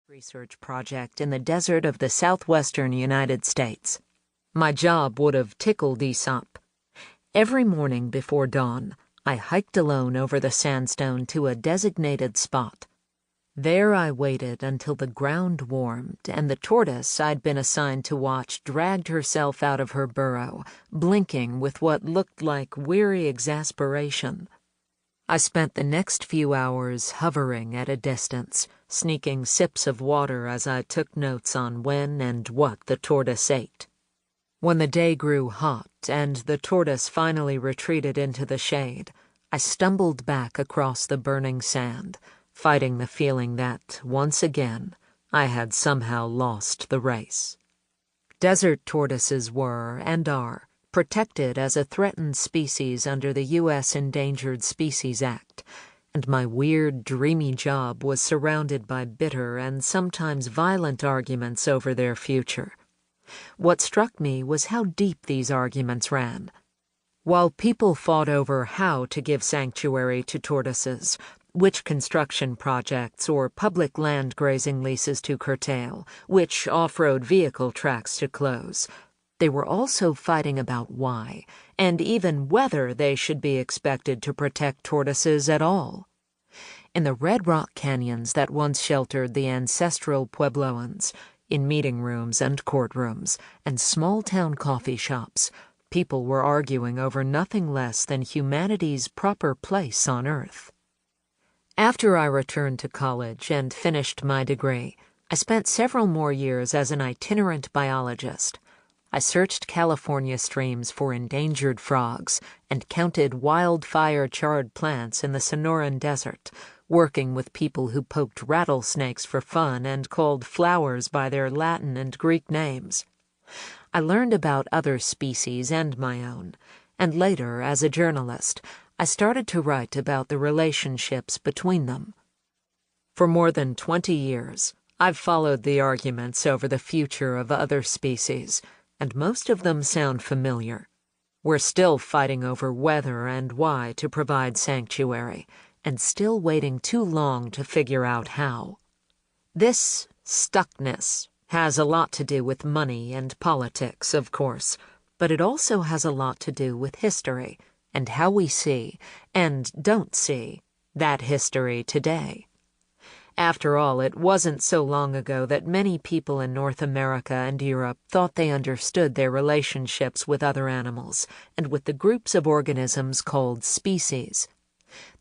research project in the desert of the southwestern United States. My job would have tickled Aesop. Every morning before dawn, I hiked alone over the sandstone to a designated spot. There I waited until the ground warmed and the tortoise I'd been assigned to watch dragged herself out of her burrow, blinking with what looked like weary exasperation. I spent the next few hours hovering at a distance, sneaking sips of water as I took notes on when and what the tortoise ate. When the day grew hot and the tortoise finally retreated into the shade, I stumbled back across the burning sand, fighting the feeling that, once again, I had somehow lost the race. Desert tortoises were, and are, protected as a threatened species under the U.S. Endangered Species Act, and my weird, dreamy job was surrounded by bitter and sometimes violent arguments over their future. What struck me was how deep these arguments ran. While people fought over how to give sanctuary to tortoises, which construction projects or public land grazing leases to curtail, which off-road vehicle tracks to close, they were also fighting about why, and even whether they should be expected to protect tortoises at all. In the red rock canyons that once sheltered the ancestral Puebloans, in meeting rooms and courtrooms, and small-town coffee shops, people were arguing over nothing less than humanity's proper place on Earth. After I returned to college and finished my degree, I spent several more years as an itinerant biologist. I searched California streams for endangered frogs and counted wildfire-charred plants in the Sonoran Desert, working with people who poked rattlesnakes for fun and called flowers by their Latin and Greek names. I learned about other species and my own, and later, as a journalist, I started to write about the relationships between them. For more than 20 years, I've followed the arguments over the future of other species, and most of them sound familiar. We're still fighting over whether and why to provide sanctuary, and still waiting too long to figure out how. This stuckness has a lot to do with money and politics, of course, but it also has a lot to do with history and how we see, and don't see, that history today. After all, it wasn't so long ago that many people in North America and Europe thought they understood their relationships with other animals and with the groups of organisms called species.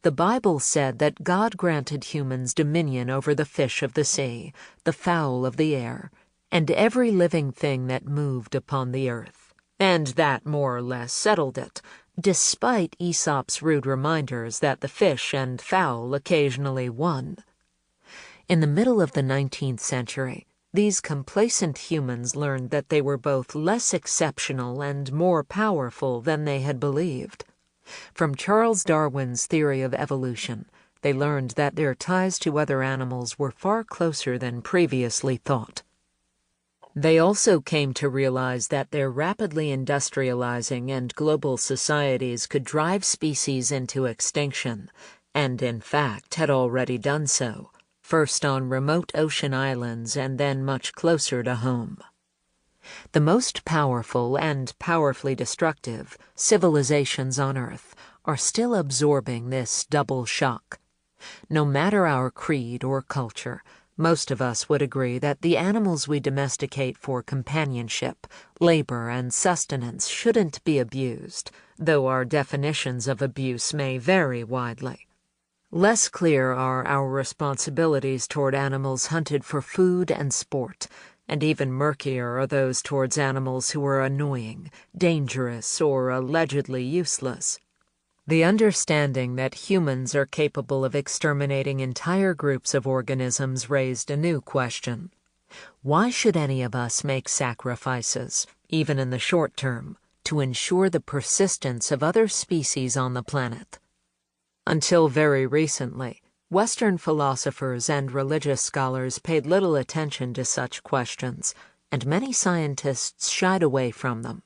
The Bible said that God granted humans dominion over the fish of the sea, the fowl of the air, and every living thing that moved upon the earth, and that more or less settled it, despite Aesop's rude reminders that the fish and fowl occasionally won. In the middle of the 19th century, these complacent humans learned that they were both less exceptional and more powerful than they had believed. From Charles Darwin's theory of evolution, they learned that their ties to other animals were far closer than previously thought. They also came to realize that their rapidly industrializing and global societies could drive species into extinction, and in fact had already done so, first on remote ocean islands and then much closer to home. The most powerful and powerfully destructive civilizations on Earth are still absorbing this double shock. No matter our creed or culture, most of us would agree that the animals we domesticate for companionship, labor, and sustenance shouldn't be abused, though our definitions of abuse may vary widely. Less clear are our responsibilities toward animals hunted for food and sport, and even murkier are those towards animals who are annoying, dangerous, or allegedly useless. The understanding that humans are capable of exterminating entire groups of organisms raised a new question. Why should any of us make sacrifices, even in the short term, to ensure the persistence of other species on the planet? Until very recently, Western philosophers and religious scholars paid little attention to such questions, and many scientists shied away from them.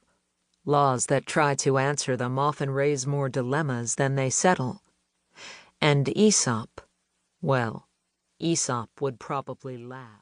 Laws that try to answer them often raise more dilemmas than they settle. And Aesop, well, Aesop would probably laugh.